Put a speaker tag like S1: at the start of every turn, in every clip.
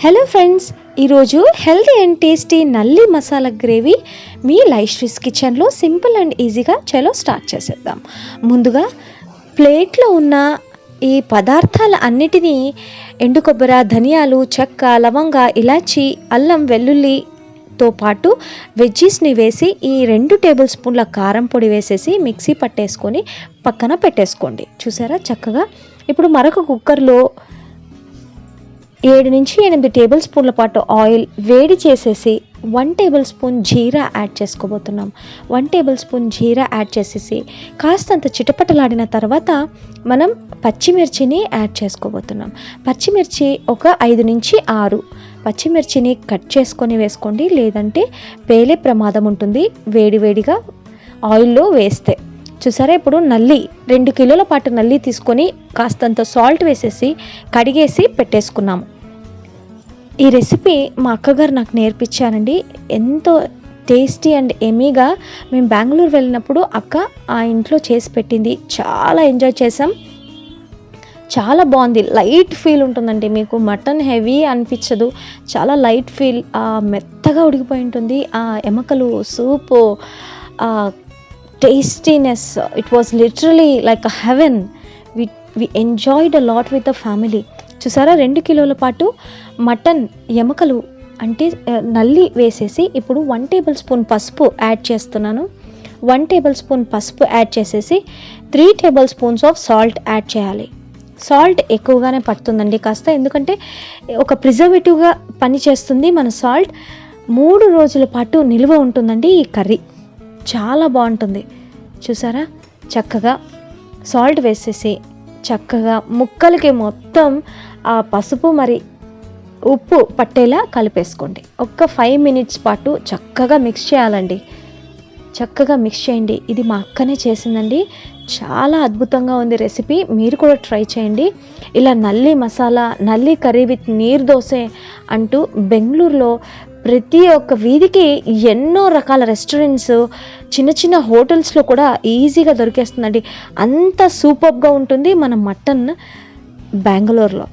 S1: Hello friends, ఈరోజు healthy and tasty నల్లి masala gravy మీ లైస్ట్రీస్ కిచెన్లో సింపుల్ అండ్ ఈజీగా చలో స్టార్ట్ చేసేద్దాం. ముందుగా ప్లేట్లో ఉన్న ఈ పదార్థాల అన్నిటినీ ఎండు కొబ్బరి, ధనియాలు, చెక్క, లవంగ, ఇలాచి, అల్లం, వెల్లుల్లితో పాటు వెజ్జీస్ని వేసి ఈ 2 టేబుల్ స్పూన్ల కారం పొడి వేసేసి మిక్సీ పట్టేసుకొని పక్కన పెట్టేసుకోండి. చూసారా చక్కగా. ఇప్పుడు మరొక కుక్కర్లో 7 నుంచి 8 టేబుల్ స్పూన్ల పాటు ఆయిల్ వేడి చేసేసి 1 టేబుల్ స్పూన్ జీరా యాడ్ చేసుకోబోతున్నాం. 1 టేబుల్ స్పూన్ జీరా యాడ్ చేసేసి కాస్తంత చిటపటలాడిన తర్వాత మనం పచ్చిమిర్చిని యాడ్ చేసుకోబోతున్నాం. పచ్చిమిర్చి ఒక 5 నుంచి 6 పచ్చిమిర్చిని కట్ చేసుకొని వేసుకోండి, లేదంటే పేలే ప్రమాదం ఉంటుంది వేడివేడిగా ఆయిల్లో వేస్తే. చూసారా, ఇప్పుడు నల్లి 2 కిలోల పాటు నల్లి తీసుకొని కాస్తంత సాల్ట్ వేసేసి కడిగేసి పెట్టేసుకున్నాము. ఈ రెసిపీ మా అక్కగారు నాకు నేర్పించారండి. ఎంతో టేస్టీ అండ్ ఎమీగా మేము బెంగళూరు వెళ్ళినప్పుడు అక్క ఆ ఇంట్లో చేసి పెట్టింది. చాలా ఎంజాయ్ చేసాం. చాలా బాగుంది. లైట్ ఫీల్ ఉంటుందండి, మీకు మటన్ హెవీ అనిపించదు. చాలా లైట్ ఫీల్, మెత్తగా ఉడికిపోయి ఉంటుంది. ఆ ఎముకలు, soup, tastiness, it was literally like a heaven. We enjoyed a lot with the family. చూసారా, 2 కిలోల పాటు మటన్ ఎముకలు అంటే నల్లి వేసేసి ఇప్పుడు 1 టేబుల్ స్పూన్ పసుపు యాడ్ చేస్తున్నాను. 1 టేబుల్ స్పూన్ పసుపు యాడ్ చేసేసి 3 table spoons of salt add చేయాలి. సాల్ట్ ఎక్కువగానే పడుతుందండి కాస్త, ఎందుకంటే ఒక ప్రిజర్వేటివ్గా పనిచేస్తుంది మన సాల్ట్. 3 రోజుల పాటు నిల్వ ఉంటుందండి ఈ కర్రీ. చాలా బాగుంటుంది. చూసారా, చక్కగా సాల్ట్ వేసేసి చక్కగా ముక్కలకి మొత్తం ఆ పసుపు మరి ఉప్పు పట్టేలా కలిపేసుకోండి. ఒక్క 5 మినిట్స్ పాటు చక్కగా మిక్స్ చేయాలండి. చక్కగా మిక్స్ చేయండి. ఇది మా అక్కనే చేసిందండి. చాలా అద్భుతంగా ఉంది రెసిపీ. మీరు కూడా ట్రై చేయండి. ఇలా నల్లి మసాలా, నల్లి కర్రీ విత్ నీరు దోశ అంటూ బెంగళూరులో ప్రతి ఒక్క వీధికి ఎన్నో రకాల రెస్టారెంట్స్, చిన్న చిన్న హోటల్స్లో కూడా ఈజీగా దొరికేస్తుందండి. అంత సూపర్గా ఉంటుంది మన మటన్ బెంగళూరులో.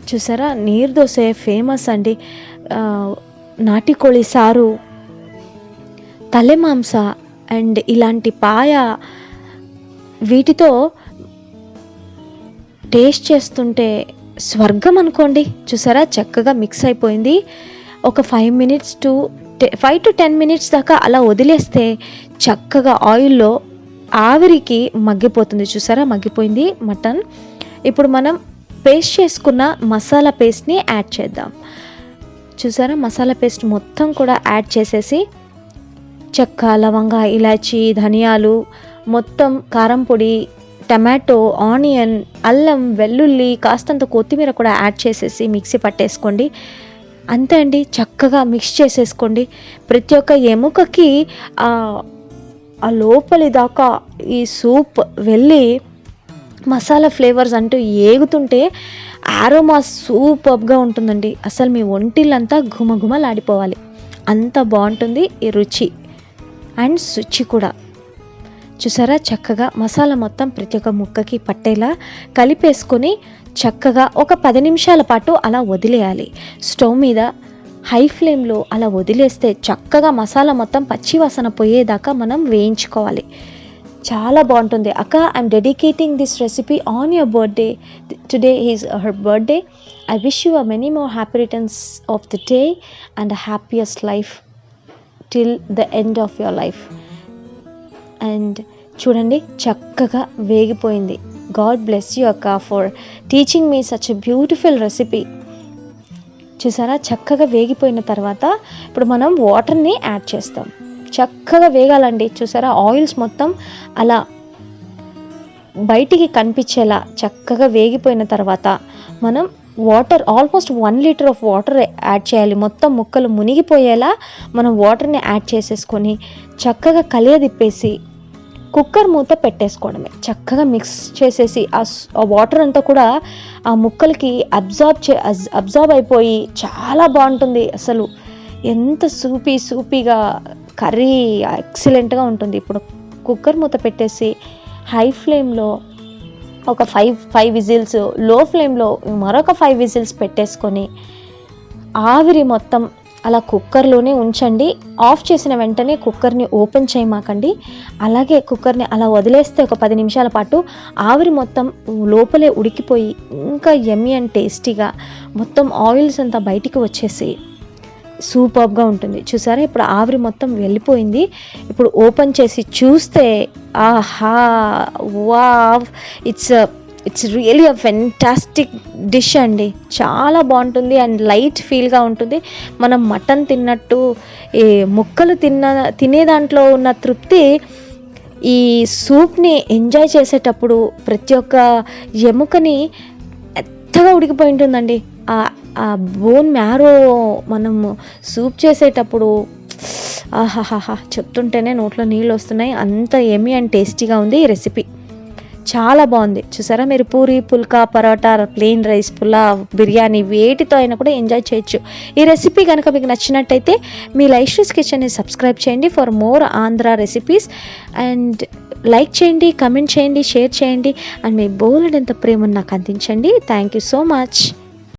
S1: చూసారా, నీరు దోశ ఫేమస్ అండి. నాటికోళి సారు, తలెమాంస అండ్ ఇలాంటి పాయ, వీటితో టేస్ట్ చేస్తుంటే స్వర్గం అనుకోండి. చూసారా, చక్కగా మిక్స్ అయిపోయింది. ఒక 5 to 10 మినిట్స్ దాకా అలా వదిలేస్తే చక్కగా ఆయిల్లో ఆవిరికి మగ్గిపోతుంది. చూసారా, మగ్గిపోయింది మటన్. ఇప్పుడు మనం పేస్ట్ చేసుకున్న మసాలా పేస్ట్ని యాడ్ చేద్దాం. చూసారా, మసాలా పేస్ట్ మొత్తం కూడా యాడ్ చేసేసి చెక్క, లవంగ, ఇలాచి, ధనియాలు, మొత్తం కారం పొడి, టమాటో, ఆనియన్, అల్లం, వెల్లుల్లి, కాస్తంత కొత్తిమీర కూడా యాడ్ చేసేసి మిక్సీ పట్టేసుకోండి. అంతే అండి, చక్కగా మిక్స్ చేసేసుకోండి. ప్రతి ఒక్క ఎముకకి ఆ లోపలి దాకా ఈ సూప్ వెళ్ళి మసాలా ఫ్లేవర్స్ అంటూ ఏగుతుంటే ఆరోమా సూపర్గా ఉంటుందండి. అసలు మీ ఒంటిలంతా ఘుమఘుమలాడిపోవాలి. అంత బాగుంటుంది ఈ రుచి అండ్ శుచి కూడా. చూసారా, చక్కగా మసాలా మొత్తం ప్రతి ఒక్క ముక్కకి పట్టేలా కలిపేసుకొని చక్కగా ఒక 10 నిమిషాల పాటు అలా వదిలేయాలి. స్టవ్ మీద హై ఫ్లేమ్లో అలా వదిలేస్తే చక్కగా మసాలా మొత్తం పచ్చివాసన పోయేదాకా మనం వేయించుకోవాలి. చాలా బాగుంటుంది. అక్క, I'm dedicating this recipe on your birthday. Today is her birthday. I wish you many more happy returns of the day and happiest life till the end of your life. And చూడండి, చక్కగా వేగిపోయింది. God bless you అక్క for teaching me such a beautiful recipe. చూసారా, చక్కగా వేగిపోయిన తర్వాత ఇప్పుడు మనం వాటర్ని యాడ్ చేస్తాం. చక్కగా వేగాలండి. చూసారా, ఆయిల్స్ మొత్తం అలా బయటికి కనిపించేలా చక్కగా వేగిపోయిన తర్వాత మనం water almost 1 litre of water add చేయాలి. మొత్తం ముక్కలు మునిగిపోయేలా మనం వాటర్ని యాడ్ చేసేసుకొని చక్కగా కలియదిప్పేసి కుక్కర్ మూత పెట్టేసుకోవడమే. చక్కగా మిక్స్ చేసేసి ఆ వాటర్ అంతా కూడా ఆ ముక్కలకి అబ్జార్బ్ అయిపోయి చాలా బాగుంటుంది. అసలు ఎంత సూపీగా కర్రీ ఎక్సలెంట్గా ఉంటుంది. ఇప్పుడు కుక్కర్ మూత పెట్టేసి హై ఫ్లేమ్లో ఒక ఫైవ్ విజిల్స్, లో ఫ్లేమ్లో మరొక 5 విజిల్స్ పెట్టేసుకొని ఆవిరి మొత్తం అలా కుక్కర్లోనే ఉంచండి. ఆఫ్ చేసిన వెంటనే కుక్కర్ని ఓపెన్ చేయమాకండి. అలాగే కుక్కర్ని అలా వదిలేస్తే ఒక 10 నిమిషాల పాటు ఆవిరి మొత్తం లోపలే ఉడికిపోయి ఇంకా యమ్మీ అండ్ టేస్టీగా మొత్తం ఆయిల్స్ అంతా బయటికి వచ్చేసి సూపర్గా ఉంటుంది. చూసారా, ఇప్పుడు ఆవిరి మొత్తం వెళ్ళిపోయింది. ఇప్పుడు ఓపెన్ చేసి చూస్తే ఆహా, wow, it's really a fantastic dish అండి. చాలా బాగుంటుంది అండ్ లైట్ ఫీల్గా ఉంటుంది. మనం మటన్ తిన్నట్టు ఈ ముక్కలు తినే దాంట్లో ఉన్న తృప్తి ఈ సూప్ని ఎంజాయ్ చేసేటప్పుడు ప్రతి ఒక్క ఎముకని మెత్తగా ఉడికిపోయి ఉంటుందండి. ఆ బోన్ మ్యారో మనము సూప్ చేసేటప్పుడు ఆహాహాహా, చెప్తుంటేనే నోట్లో నీళ్ళు వస్తున్నాయి. అంత యమ్మీ అండ్ టేస్టీగా ఉంది ఈ రెసిపీ. చాలా బాగుంది. చూసారా, మీరు పూరి, పుల్కా, పరోటా, ప్లెయిన్ రైస్, పులావ్, బిర్యానీ వేటితో అయినా కూడా ఎంజాయ్ చేయొచ్చు. ఈ రెసిపీ కనుక మీకు నచ్చినట్టయితే మీ లైష్రీస్ కిచెన్ని సబ్స్క్రైబ్ చేయండి for more Andhra recipes. And like చేయండి, కమెంట్ చేయండి, షేర్ చేయండి అండ్ మీ బోలెడంత ప్రేమను నాకు అందించండి. Thank you so much.